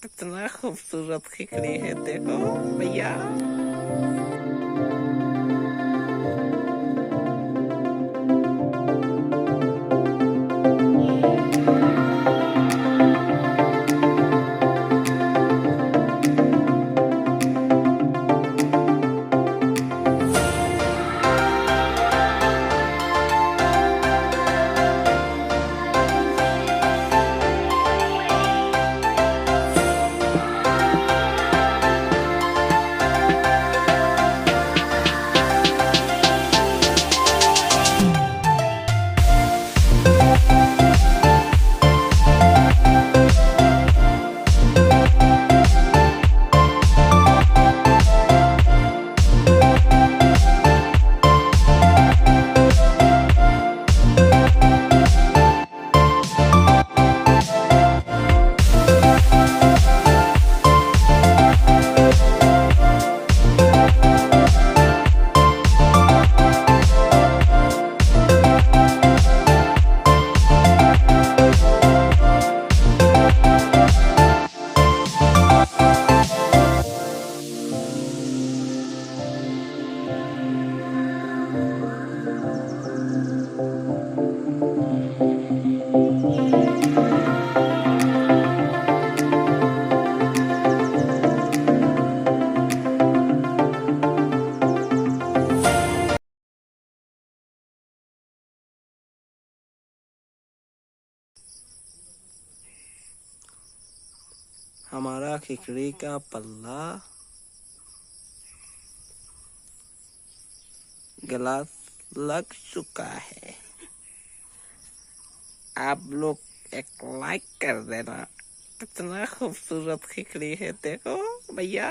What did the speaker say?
कितना खूबसूरत खिकड़ी है, देखो भैया। हमारा खिकड़ी का पल्ला गला लग चुका है। आप लोग एक लाइक कर देना। कितना खूबसूरत खिकड़ी है, देखो भैया।